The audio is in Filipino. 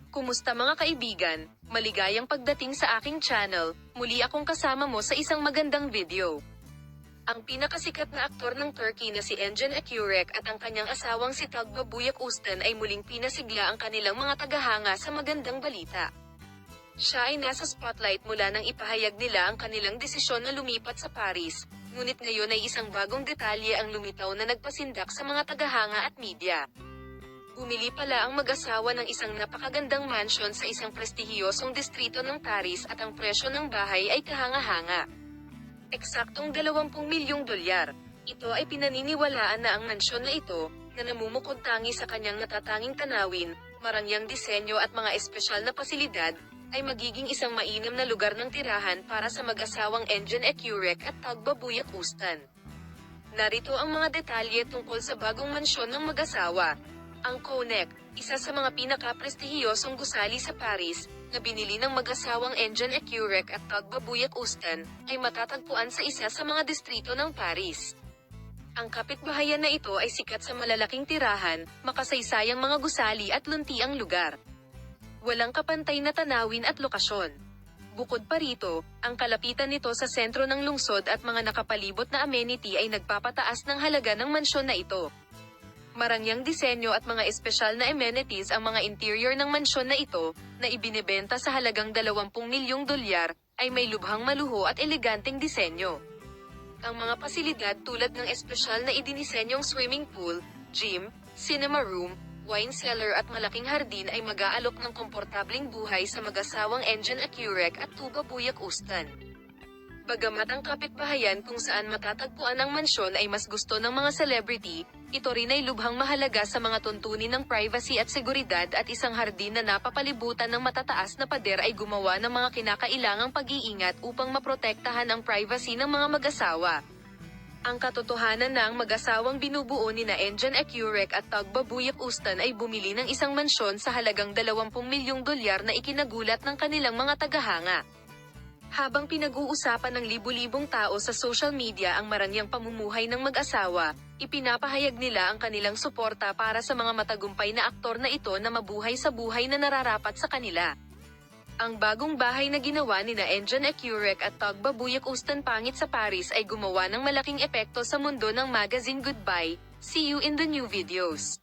Kumusta mga kaibigan? Maligayang pagdating sa aking channel, muli akong kasama mo sa isang magandang video. Ang pinakasikat na aktor ng Turkey na si Engin Akyurek at ang kanyang asawang si Tugba Büyüküstün ay muling pinasigla ang kanilang mga tagahanga sa magandang balita. Siya ay nasa spotlight mula nang ipahayag nila ang kanilang desisyon na lumipat sa Paris, ngunit ngayon ay isang bagong detalye ang lumitaw na nagpasindak sa mga tagahanga at media. Bumili pala ang mag-asawa ng isang napakagandang mansion sa isang prestihiyosong distrito ng Paris at ang presyo ng bahay ay kahanga-hanga. Eksaktong 20 milyong dolyar. Ito ay pinaniniwalaan na ang mansyon na ito, na namumukod tangi sa kanyang natatanging tanawin, marangyang disenyo at mga espesyal na pasilidad, ay magiging isang mainam na lugar ng tirahan para sa mag-asawang Engin Akyurek at Tugba Büyüküstün. Narito ang mga detalye tungkol sa bagong mansyon ng mag-asawa. Ang Konek, isa sa mga pinaka-prestihiyosong gusali sa Paris, na binili ng mag-asawang Engin Akyurek at Tugba Büyüküstün, ay matatagpuan sa isa sa mga distrito ng Paris. Ang kapitbahayan na ito ay sikat sa malalaking tirahan, makasaysayang mga gusali at luntiang lugar. Walang kapantay na tanawin at lokasyon. Bukod pa rito, ang kalapitan nito sa sentro ng lungsod at mga nakapalibot na amenity ay nagpapataas ng halaga ng mansyon na ito. Marangyang disenyo at mga espesyal na amenities ang mga interior ng mansyon na ito, na ibinebenta sa halagang 20 milyong dolyar, ay may lubhang maluho at eleganteng disenyo. Ang mga pasilidad tulad ng espesyal na idinisenyong swimming pool, gym, cinema room, wine cellar at malaking hardin ay mag-aalok ng komportableng buhay sa mag-asawang Engin Akyurek at Tugba Büyüküstün. Bagamat ang kapitbahayan kung saan matatagpuan ang mansyon ay mas gusto ng mga celebrity, ito rin ay lubhang mahalaga sa mga tuntunin ng privacy at seguridad at isang hardin na napapalibutan ng matataas na pader ay gumawa ng mga kinakailangang pag-iingat upang maprotektahan ang privacy ng mga mag-asawa. Ang katotohanan na ang mag-asawang binubuo ni na Engin Akyurek at Tugba Büyüküstün ay bumili ng isang mansyon sa halagang 20 milyong dolyar na ikinagulat ng kanilang mga tagahanga. Habang pinag-uusapan ng libu-libong tao sa social media ang marangyang pamumuhay ng mag-asawa, ipinapahayag nila ang kanilang suporta para sa mga matagumpay na aktor na ito na mabuhay sa buhay na nararapat sa kanila. Ang bagong bahay na ginawa ni na Engin Akyurek at Tugba Büyüküstün pangit sa Paris ay gumawa ng malaking epekto sa mundo ng magazine Goodbye. See you in the new videos.